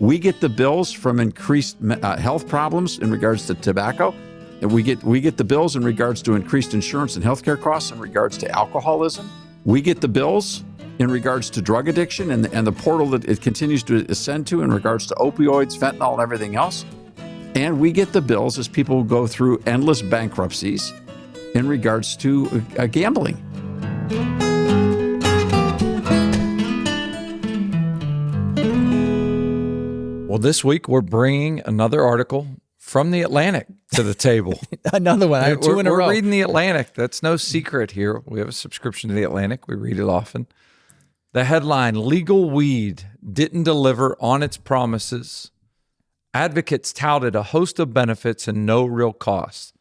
We get the bills from increased health problems in regards to tobacco. And we get the bills in regards to increased insurance and healthcare costs in regards to alcoholism. We get the bills in regards to drug addiction and the portal that it continues to ascend to in regards to opioids, fentanyl, and everything else. And we get the bills as people go through endless bankruptcies in regards to gambling. Well, this week we're bringing another article from The Atlantic to the table. Another one. I have two in a row. We're reading The Atlantic. That's no secret here. We have a subscription to The Atlantic. We read it often. The headline, Legal Weed Didn't Deliver on Its Promises. Advocates touted a host of benefits and no real cost.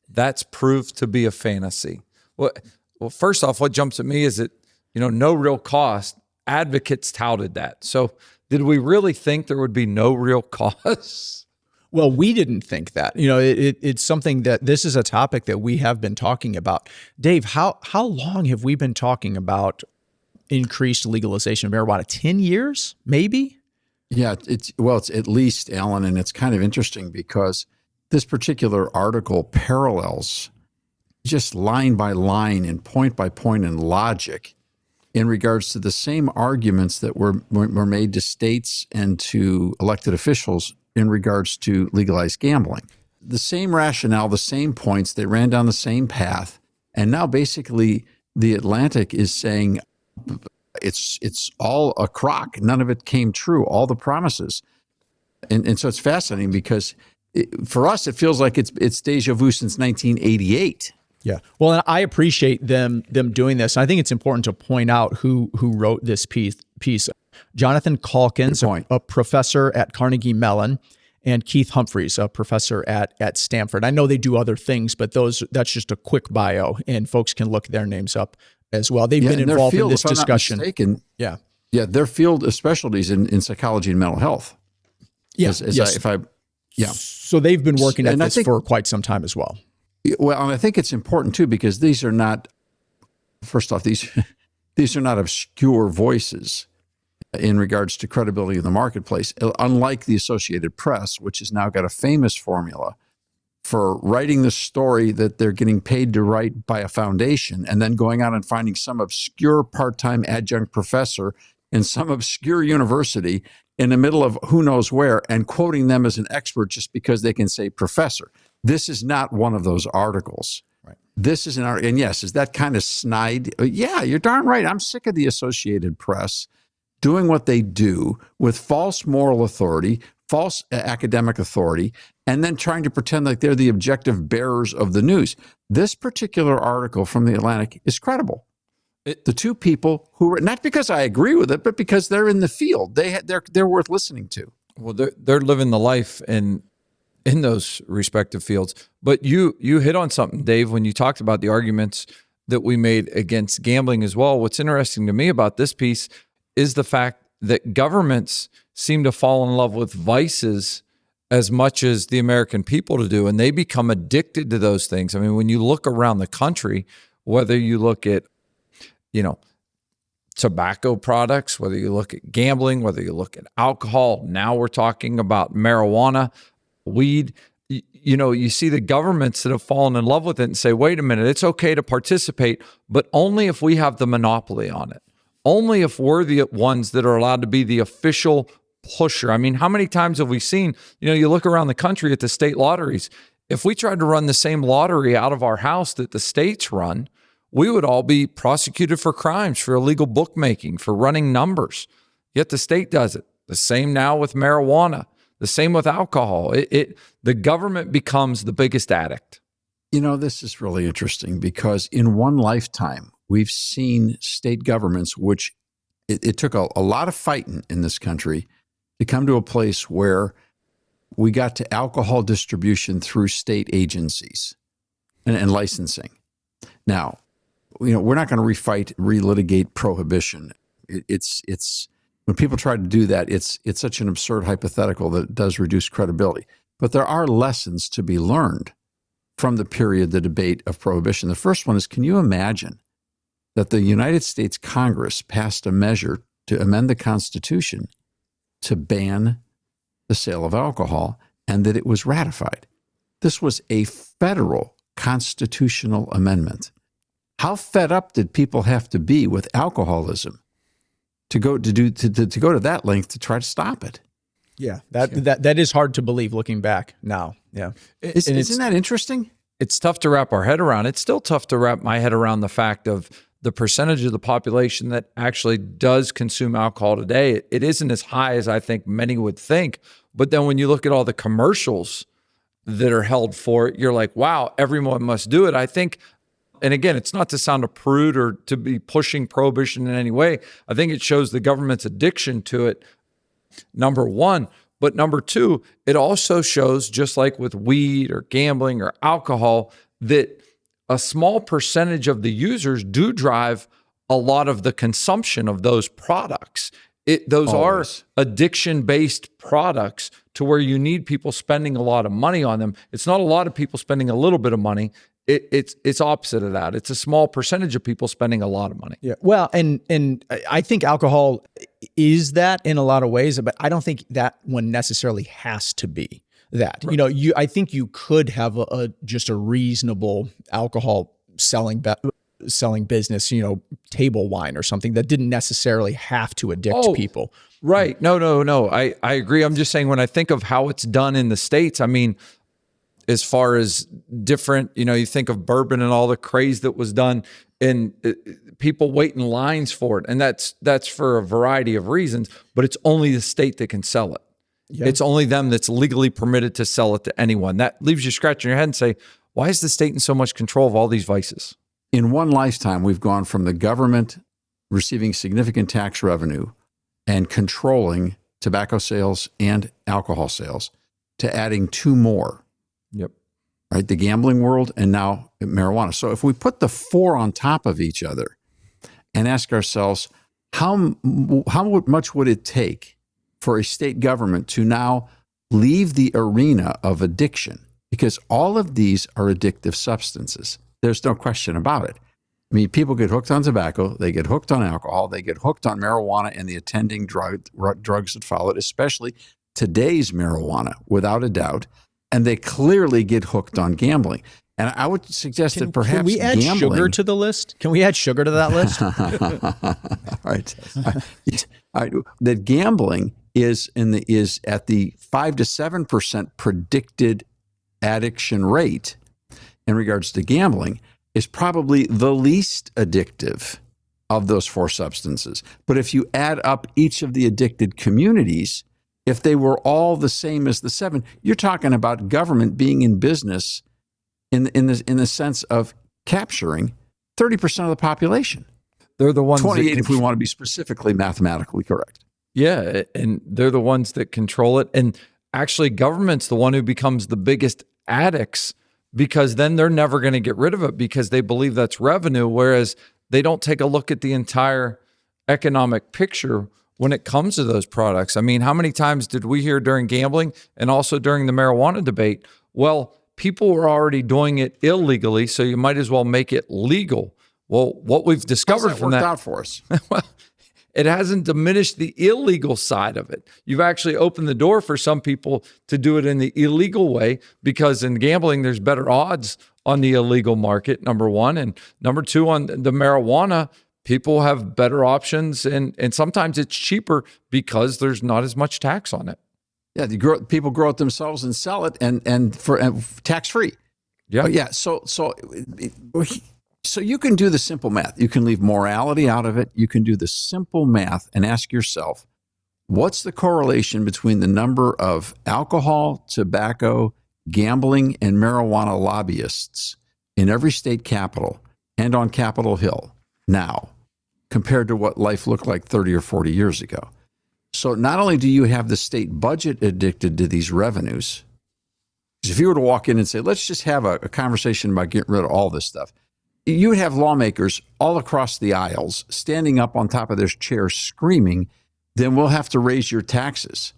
That's proved to be a fantasy. Well, first off, what jumps at me is that, no real cost. Advocates touted that. So did we really think there would be no real cost? Well, we didn't think that. It's something that this is a topic that we have been talking about. Dave, how long have we been talking about increased legalization of marijuana? 10 years, maybe? Yeah, it's at least, Alan, and it's kind of interesting because this particular article parallels just line by line and point by point in logic in regards to the same arguments that were made to states and to elected officials in regards to legalized gambling. The same rationale, the same points, they ran down the same path. And now basically The Atlantic is saying it's all a crock. None of it came true, all the promises. And so it's fascinating because for us, it feels like it's deja vu since 1988. Yeah. Well, and I appreciate them doing this. I think it's important to point out who wrote this piece. Jonathan Calkins, a professor at Carnegie Mellon, and Keith Humphreys, a professor at Stanford. I know they do other things, but that's just a quick bio, and folks can look their names up as well. They've been involved in this discussion. Yeah, their field of specialties in psychology and mental health. Yes. So they've been working at this for quite some time as well. Well, and I think it's important too because these are not. First off, these are not obscure voices in regards to credibility in the marketplace, unlike the Associated Press, which has now got a famous formula for writing the story that they're getting paid to write by a foundation and then going out and finding some obscure part-time adjunct professor in some obscure university in the middle of who knows where and quoting them as an expert just because they can say professor. This is not one of those articles. Right. This is an article. And yes, is that kind of snide? Yeah, you're darn right. I'm sick of the Associated Press doing what they do with false moral authority, false academic authority, and then trying to pretend like they're the objective bearers of the news. This particular article from The Atlantic is credible. The two people who, not because I agree with it, but because they're in the field, they're worth listening to. Well, they're living the life in those respective fields. But you hit on something, Dave, when you talked about the arguments that we made against gambling as well. What's interesting to me about this piece is the fact that governments seem to fall in love with vices as much as the American people to do, and they become addicted to those things. I mean, when you look around the country, whether you look at, tobacco products, whether you look at gambling, whether you look at alcohol, now we're talking about marijuana, weed, you see the governments that have fallen in love with it and say, wait a minute, it's okay to participate, but only if we have the monopoly on it. Only if we're the ones that are allowed to be the official pusher. I mean, how many times have we seen, you look around the country at the state lotteries. If we tried to run the same lottery out of our house that the states run, we would all be prosecuted for crimes, for illegal bookmaking, for running numbers. Yet the state does it. The same now with marijuana, the same with alcohol. The government becomes the biggest addict. This is really interesting because in one lifetime, we've seen state governments, which it took a lot of fighting in this country to come to a place where we got to alcohol distribution through state agencies and licensing. Now, we're not going to relitigate prohibition. It's when people try to do that, it's such an absurd hypothetical that it does reduce credibility. But there are lessons to be learned from the debate of prohibition. The first one is, can you imagine that the United States Congress passed a measure to amend the Constitution to ban the sale of alcohol and that it was ratified. This was a federal constitutional amendment. How fed up did people have to be with alcoholism to go to that length to try to stop it? Yeah, that is hard to believe looking back now. Yeah, Isn't that interesting? It's tough to wrap our head around. It's still tough to wrap my head around the fact of the percentage of the population that actually does consume alcohol today. It isn't as high as I think many would think. But then when you look at all the commercials that are held for it, you're like, wow, everyone must do it. I think, and again, it's not to sound a prude or to be pushing prohibition in any way. I think it shows the government's addiction to it, number one. But number two, it also shows, just like with weed or gambling or alcohol, that a small percentage of the users do drive a lot of the consumption of those products. Those Always. are addiction-based products to where you need people spending a lot of money on them. It's not a lot of people spending a little bit of money. It's opposite of that. It's a small percentage of people spending a lot of money. Yeah. Well, and I think alcohol is that in a lot of ways, but I don't think that one necessarily has to be that. Right. I think you could have just a reasonable alcohol selling business, table wine or something that didn't necessarily have to addict people. Right. No. I agree. I'm just saying, when I think of how it's done in the States, I mean, as far as different, you think of bourbon and all the craze that was done, and people wait in lines for it. And that's for a variety of reasons, but it's only the state that can sell it. Yeah. It's only them that's legally permitted to sell it to anyone. That leaves you scratching your head and say, why is the state in so much control of all these vices? In one lifetime, we've gone from the government receiving significant tax revenue and controlling tobacco sales and alcohol sales to adding two more. Yep. Right, the gambling world and now marijuana. So if we put the four on top of each other and ask ourselves, how much would it take for a state government to now leave the arena of addiction? Because all of these are addictive substances. There's no question about it. I mean, people get hooked on tobacco, they get hooked on alcohol, they get hooked on marijuana and the attending drugs that follow it, especially today's marijuana, without a doubt. And they clearly get hooked on gambling. And I would suggest that perhaps can we add sugar to the list? Can we add sugar to that list? All right. That gambling is at the 5 to 7% predicted addiction rate in regards to gambling, is probably the least addictive of those four substances. But if you add up each of the addicted communities, if they were all the same as the seven, you're talking about government being in business in the sense of capturing 30% of the population. They're the ones 28 if we want to be specifically mathematically correct. Yeah, and they're the ones that control it. And actually, government's the one who becomes the biggest addicts, because then they're never going to get rid of it because they believe that's revenue, whereas they don't take a look at the entire economic picture when it comes to those products. I mean, how many times did we hear during gambling and also during the marijuana debate, well, people were already doing it illegally, so you might as well make it legal. Well, what we've discovered from that worked out for us. Well, it hasn't diminished the illegal side of it. You've actually opened the door for some people to do it in the illegal way, because in gambling, there's better odds on the illegal market, number one. And number two, on the marijuana, people have better options, and sometimes it's cheaper because there's not as much tax on it. Yeah, people grow it themselves and sell it, and for tax free. Yeah, yeah. So you can do the simple math. You can leave morality out of it. You can do the simple math and ask yourself, what's the correlation between the number of alcohol, tobacco, gambling, and marijuana lobbyists in every state capital and on Capitol Hill now compared to what life looked like 30 or 40 years ago? So not only do you have the state budget addicted to these revenues, because if you were to walk in and say, let's just have a conversation about getting rid of all this stuff, you would have lawmakers all across the aisles standing up on top of their chairs screaming, then we'll have to raise your taxes.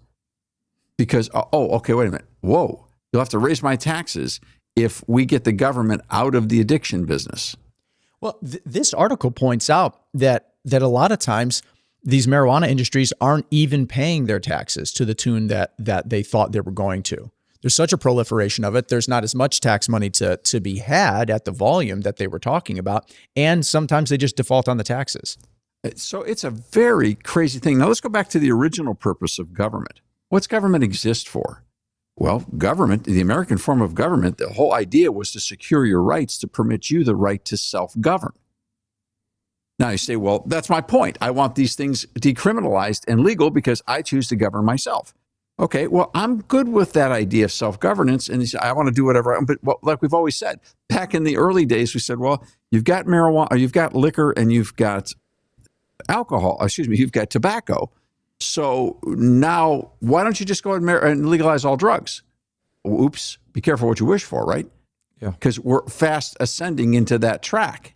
Because, okay, wait a minute. Whoa, you'll have to raise my taxes if we get the government out of the addiction business. Well, this article points out that a lot of times these marijuana industries aren't even paying their taxes to the tune that they thought they were going to. There's such a proliferation of it. There's not as much tax money to be had at the volume that they were talking about. And sometimes they just default on the taxes. So it's a very crazy thing. Now let's go back to the original purpose of government. What's government exist for? Well, government, the American form of government, the whole idea was to secure your rights, to permit you the right to self-govern. Now you say, well, that's my point. I want these things decriminalized and legal because I choose to govern myself. Okay, well, I'm good with that idea of self-governance, and I want to do whatever. But like we've always said, back in the early days, we said, well, you've got marijuana, or you've got liquor, and you've got you've got tobacco. So now, why don't you just go ahead and legalize all drugs? Oops, be careful what you wish for, right? Yeah. Because we're fast ascending into that track.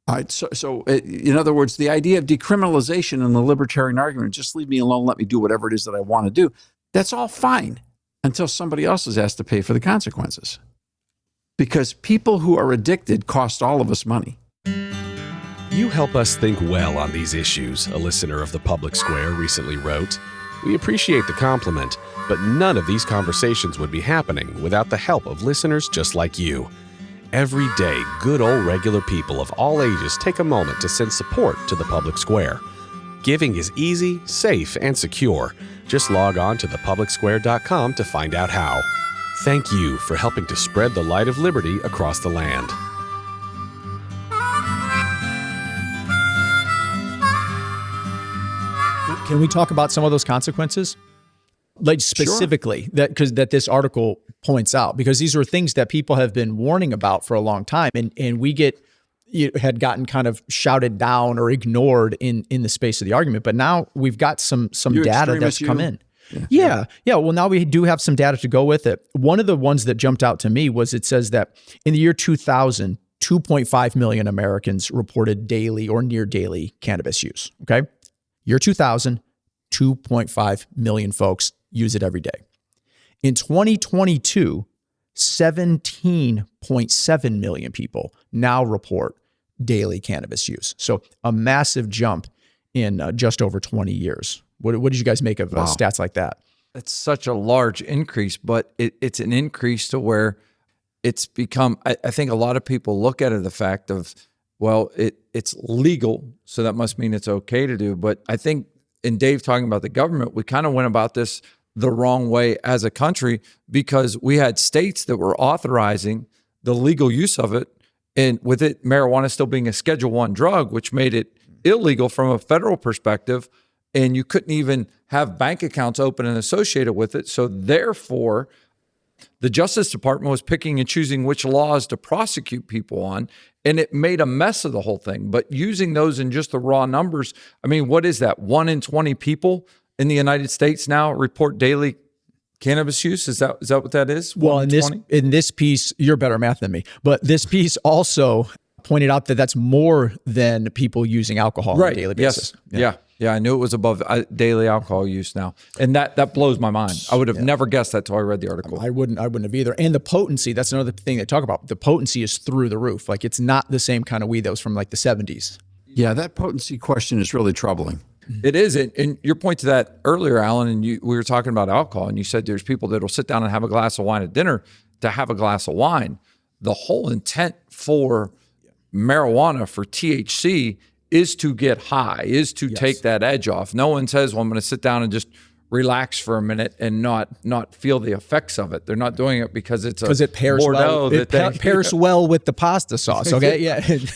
All right, so in other words, the idea of decriminalization and the libertarian argument, just leave me alone, let me do whatever it is that I want to do, that's all fine until somebody else is asked to pay for the consequences. Because people who are addicted cost all of us money. You help us think well on these issues, a listener of the Public Square recently wrote. We appreciate the compliment, but none of these conversations would be happening without the help of listeners just like you. Every day, good old regular people of all ages take a moment to send support to the Public Square. Giving is easy, safe, and secure. Just log on to thepublicsquare.com to find out how. Thank you for helping to spread the light of liberty across the land. Can we talk about some of those consequences? Like specifically, that this article points out, because these are things that people have been warning about for a long time, and we had gotten kind of shouted down or ignored in the space of the argument. But now we've got some data that's come in. Yeah. Well, now we do have some data to go with it. One of the ones that jumped out to me was it says that in the year 2000, 2.5 million Americans reported daily or near daily cannabis use. Okay. Year 2000, 2.5 million folks use it every day. In 2022, 17.7 million people now report daily cannabis use. So a massive jump in just over 20 years. What did you guys make of stats like that? It's such a large increase, but it's an increase to where it's become, I think a lot of people look at it, the fact of, well, it's legal, so that must mean it's okay to do. But I think in Dave talking about the government, we kind of went about this the wrong way as a country, because we had states that were authorizing the legal use of it, and with it, marijuana still being a Schedule I drug, which made it illegal from a federal perspective, and you couldn't even have bank accounts open and associated with it. So therefore, the Justice Department was picking and choosing which laws to prosecute people on, and it made a mess of the whole thing. But using those in just the raw numbers, I mean, what is that? 1 in 20 people in the United States now report daily cannabis use? Is that what that is? Well, in this piece, you're better at math than me, but this piece also pointed out that that's more than people using alcohol on a daily basis. Yes. Yeah. I knew it was above daily alcohol use now. And that blows my mind. I would have never guessed that till I read the article. I wouldn't have either. And the potency, that's another thing they talk about. The potency is through the roof. Like, it's not the same kind of weed that was from like the 70s. Yeah, that potency question is really troubling. It is. And your point to that earlier, Alan, and we were talking about alcohol, and you said there's people that will sit down and have a glass of wine at dinner to have a glass of wine. The whole intent for marijuana, for THC, is to get high, is to take that edge off. No one says, well, I'm going to sit down and just relax for a minute and not feel the effects of it. They're not doing it because it pairs Bordeaux well. It pairs well with the pasta sauce. Okay,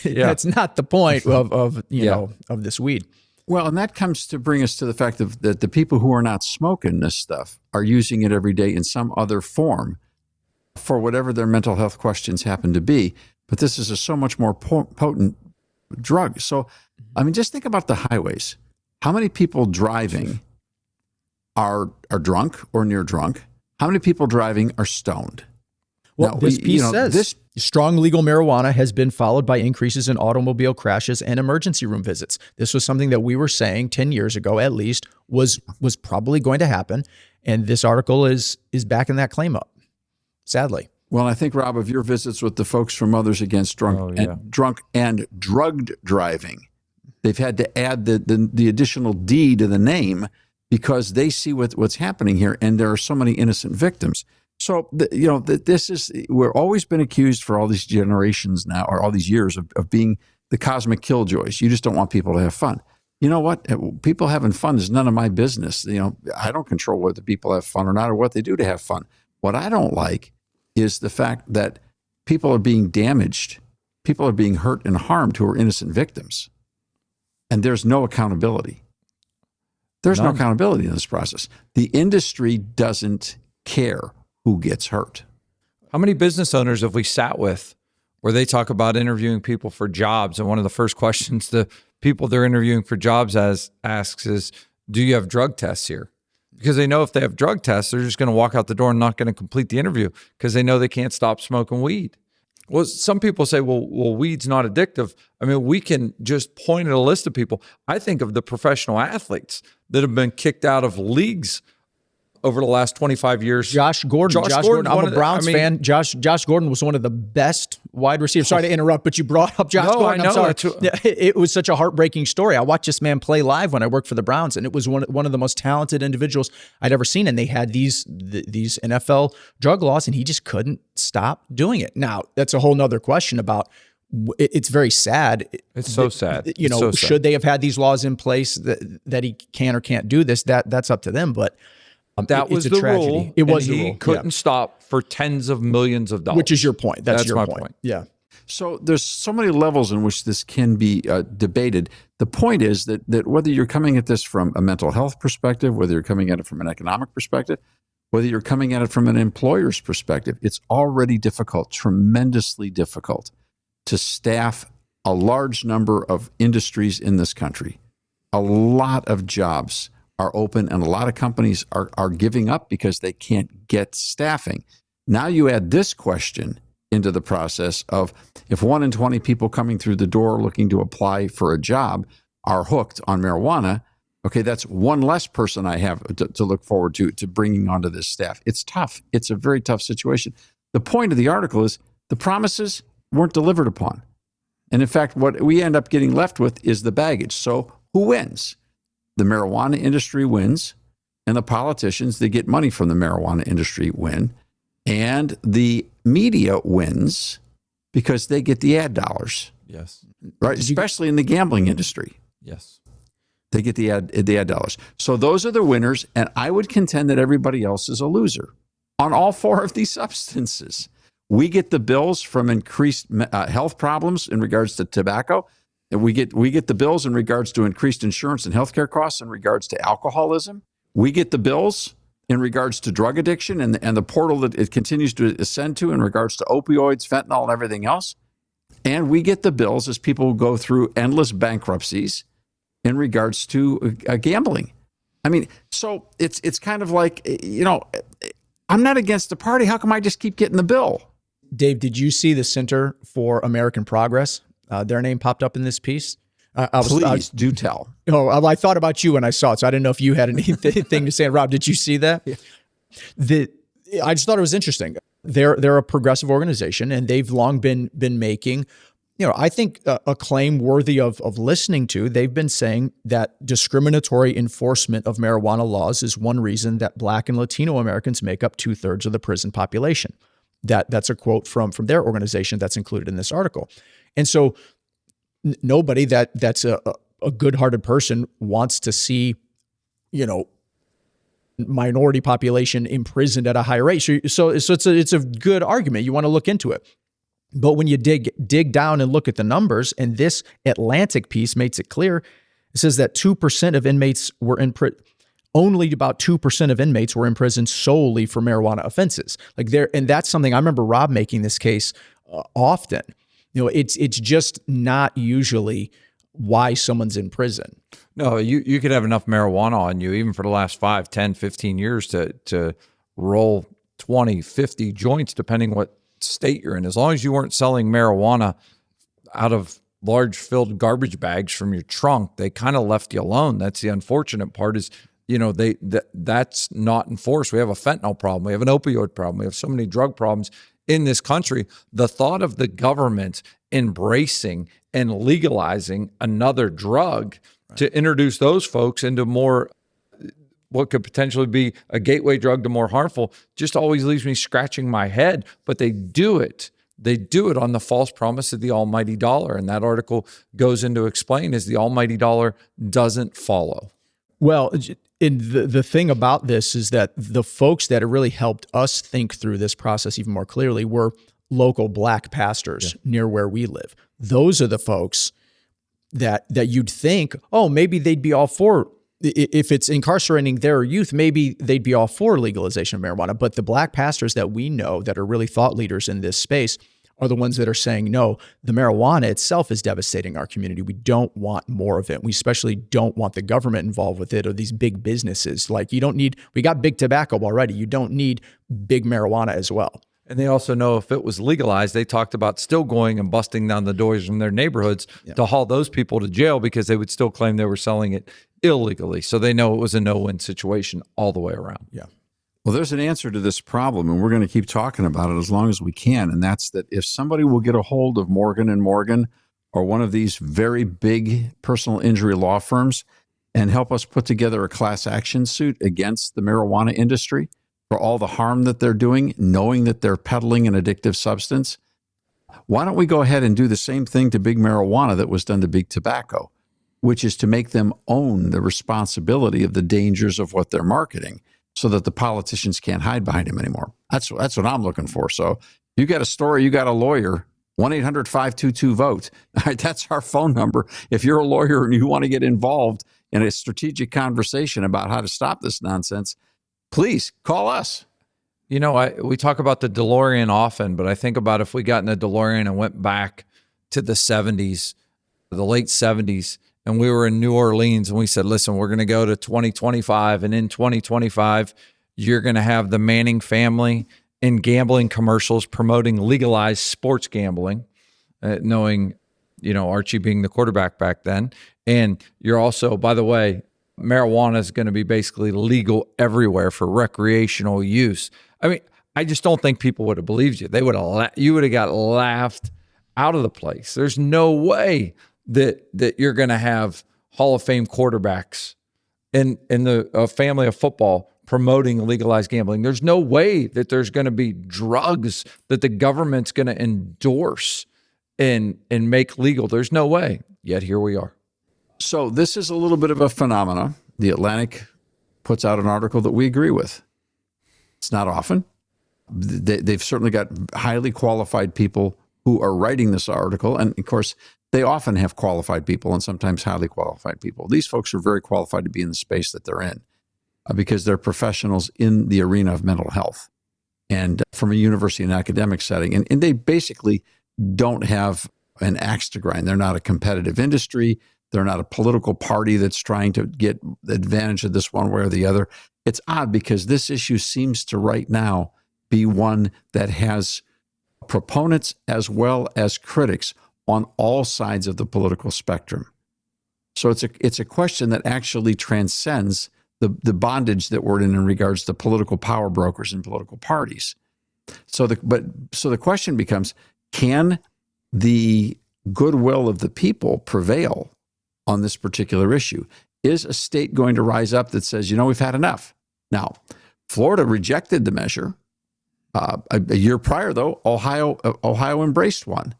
that's not the point of this weed. Well, and that comes to bring us to the fact that the people who are not smoking this stuff are using it every day in some other form for whatever their mental health questions happen to be. But this is a so much more potent drug. So, I mean, just think about the highways. How many people driving are drunk or near drunk? How many people driving are stoned? Well, this piece says strong legal marijuana has been followed by increases in automobile crashes and emergency room visits. This was something that we were saying 10 years ago, at least, was probably going to happen. And this article is backing that claim up, sadly. Well, I think, Rob, of your visits with the folks from Mothers Against Drunk and Drugged Driving, They've had to add the additional D to the name because they see what's happening here, and there are so many innocent victims. So, we're always been accused for all these generations now, or all these years of being the cosmic killjoys. You just don't want people to have fun. You know what? People having fun is none of my business. I don't control whether people have fun or not, or what they do to have fun. What I don't like is the fact that people are being damaged. People are being hurt and harmed who are innocent victims. And there's no accountability. There's no accountability in this process. The industry doesn't care who gets hurt. How many business owners have we sat with where they talk about interviewing people for jobs, and one of the first questions the people they're interviewing for jobs asks is, do you have drug tests here? Because they know if they have drug tests, they're just going to walk out the door and not going to complete the interview because they know they can't stop smoking weed. Well, some people say, well, weed's not addictive. I mean, we can just point at a list of people. I think of the professional athletes that have been kicked out of leagues over the last 25 years. Josh Gordon. I'm a Browns fan. Josh Gordon was one of the best wide receivers. Sorry to interrupt, but you brought up Josh Gordon. I know. I'm sorry. It was such a heartbreaking story. I watched this man play live when I worked for the Browns, and it was one of the most talented individuals I'd ever seen. And they had these NFL drug laws, and he just couldn't stop doing it. Now, that's a whole nother question about. It's very sad. It's so sad. Should they have had these laws in place that he can or can't do this? That's up to them. But that was the tragedy. rule. It was and the he rule. couldn't stop for tens of millions of dollars. Which is your point. That's your my point. Yeah. So there's so many levels in which this can be debated. The point is that whether you're coming at this from a mental health perspective, whether you're coming at it from an economic perspective, whether you're coming at it from an employer's perspective, it's already difficult, tremendously difficult, to staff a large number of industries in this country. A lot of jobs are open, and a lot of companies are giving up because they can't get staffing. Now you add this question into the process of, if 1 in 20 people coming through the door looking to apply for a job are hooked on marijuana, okay, that's one less person I have to look forward to bringing onto this staff. It's tough. It's a very tough situation. The point of the article is the promises weren't delivered upon. And in fact, what we end up getting left with is the baggage. So who wins? The marijuana industry wins, and the politicians that get money from the marijuana industry win, and the media wins because they get the ad dollars. Yes. Right, especially in the gambling industry. Yes. They get the ad dollars. So those are the winners, and I would contend that everybody else is a loser on all four of these substances. We get the bills from increased health problems in regards to tobacco. And we get the bills in regards to increased insurance and healthcare costs in regards to alcoholism. We get the bills in regards to drug addiction and the portal that it continues to ascend to in regards to opioids, fentanyl, and everything else. And we get the bills as people go through endless bankruptcies in regards to gambling. I mean, so it's kind of like, I'm not against the party. How come I just keep getting the bill? Dave, did you see the Center for American Progress? Their name popped up in this piece. Please do tell. Oh, I thought about you when I saw it, so I didn't know if you had anything to say. Rob, did you see that? Yeah. I just thought it was interesting. They're a progressive organization, and they've long been making, I think a claim worthy of listening to. They've been saying that discriminatory enforcement of marijuana laws is one reason that Black and Latino Americans make up 2/3 of the prison population. That's a quote from their organization that's included in this article. And so nobody that's a good-hearted person wants to see, minority population imprisoned at a higher rate. So it's a good argument. You want to look into it. But when you dig down and look at the numbers, and this Atlantic piece makes it clear, it says that 2% of inmates were in prison. Only about 2% of inmates were in prison solely for marijuana offenses. And that's something I remember Rob making this case often. It's just not usually why someone's in prison. No, you could have enough marijuana on you, even for the last 5, 10, 15 years to roll 20, 50 joints, depending what state you're in. As long as you weren't selling marijuana out of large filled garbage bags from your trunk, they kind of left you alone. That's the unfortunate part is, that's not enforced. We have a fentanyl problem. We have an opioid problem. We have so many drug problems in this country. The thought of the government embracing and legalizing another drug to introduce those folks into more what could potentially be a gateway drug to more harmful just always leaves me scratching my head. But they do it. They do it on the false promise of the almighty dollar. And that article goes into explain is the almighty dollar doesn't follow. Well, and the thing about this is that the folks that have really helped us think through this process even more clearly were local Black pastors near where we live. Those are the folks that you'd think, oh, maybe they'd be all for, if it's incarcerating their youth, maybe they'd be all for legalization of marijuana. But the Black pastors that we know that are really thought leaders in this space are the ones that are saying, no, the marijuana itself is devastating our community. We don't want more of it. We especially don't want the government involved with it or these big businesses. Like we got big tobacco already. You don't need big marijuana as well. And they also know if it was legalized, they talked about still going and busting down the doors in their neighborhoods to haul those people to jail because they would still claim they were selling it illegally. So they know it was a no-win situation all the way around. Yeah. Well, there's an answer to this problem, and we're going to keep talking about it as long as we can. And that's that if somebody will get a hold of Morgan & Morgan or one of these very big personal injury law firms and help us put together a class action suit against the marijuana industry for all the harm that they're doing, knowing that they're peddling an addictive substance, why don't we go ahead and do the same thing to big marijuana that was done to big tobacco, which is to make them own the responsibility of the dangers of what they're marketing, so that the politicians can't hide behind him anymore. That's what I'm looking for. So you got a story, you got a lawyer, 1-800-522-VOTE. All right, that's our phone number. If you're a lawyer and you want to get involved in a strategic conversation about how to stop this nonsense, please call us. You know, we talk about the DeLorean often, but I think about if we got in a DeLorean and went back to the 70s, the late 70s, and we were in New Orleans and we said, listen, we're going to go to 2025. And in 2025, you're going to have the Manning family in gambling commercials promoting legalized sports gambling, knowing, Archie being the quarterback back then. And you're also, by the way, marijuana is going to be basically legal everywhere for recreational use. I mean, I just don't think people would have believed you. You would have got laughed out of the place. There's no way that you're going to have Hall of Fame quarterbacks in the family of football promoting legalized gambling. There's no way that there's going to be drugs that the government's going to endorse and make legal. There's no way. Yet here we are. So this is a little bit of a phenomena. The Atlantic puts out an article that we agree with. It's not often. They've certainly got highly qualified people who are writing this article. And of course, they often have qualified people and sometimes highly qualified people. These folks are very qualified to be in the space that they're in because they're professionals in the arena of mental health and from a university and academic setting. And they basically don't have an axe to grind. They're not a competitive industry. They're not a political party that's trying to get advantage of this one way or the other. It's odd because this issue seems to right now be one that has proponents as well as critics on all sides of the political spectrum. So it's a question that actually transcends the bondage that we're in regards to political power brokers and political parties. So the question becomes, can the goodwill of the people prevail on this particular issue? Is a state going to rise up that says, we've had enough? Now, Florida rejected the measure. A year prior, though, Ohio embraced one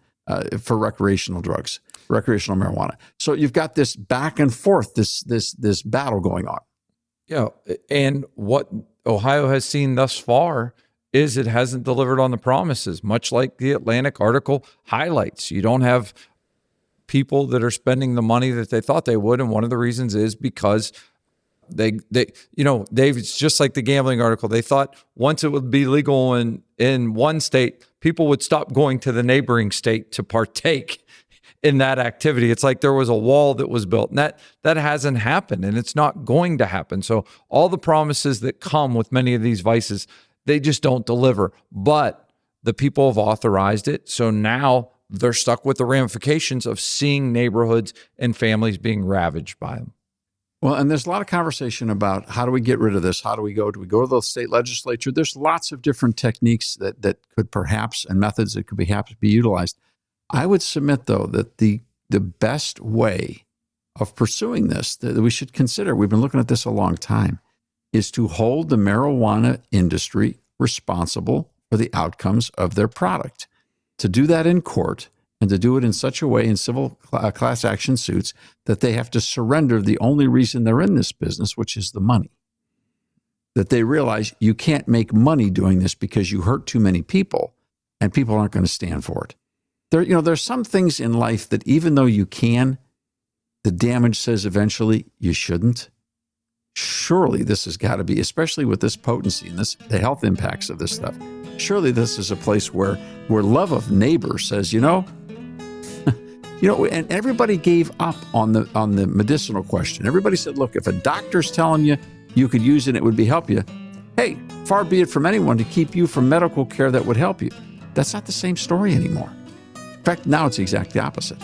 for recreational drugs, recreational marijuana. So you've got this back and forth, this battle going on. Yeah, and what Ohio has seen thus far is it hasn't delivered on the promises, much like the Atlantic article highlights. You don't have people that are spending the money that they thought they would, and one of the reasons is because Dave, it's just like the gambling article. They thought once it would be legal in one state, people would stop going to the neighboring state to partake in that activity. It's like there was a wall that was built, and that hasn't happened, and it's not going to happen. So all the promises that come with many of these vices, they just don't deliver. But the people have authorized it, so now they're stuck with the ramifications of seeing neighborhoods and families being ravaged by them. Well, and there's a lot of conversation about how do we get rid of this? How do we go? Do we go to the state legislature? There's lots of different techniques that could perhaps and methods that could perhaps be utilized. I would submit, though, that the best way of pursuing this that we should consider, we've been looking at this a long time, is to hold the marijuana industry responsible for the outcomes of their product. To do that in court and to do it in such a way in civil class action suits that they have to surrender the only reason they're in this business, which is the money. That they realize you can't make money doing this because you hurt too many people and people aren't going to stand for it. There's some things in life that even though you can, the damage says eventually you shouldn't. Surely this has got to be, especially with this potency and the health impacts of this stuff. Surely this is a place where love of neighbor says, and everybody gave up on the medicinal question. Everybody said, look, if a doctor's telling you you could use it, it would help you. Hey, far be it from anyone to keep you from medical care that would help you. That's not the same story anymore. In fact, now it's the exact opposite.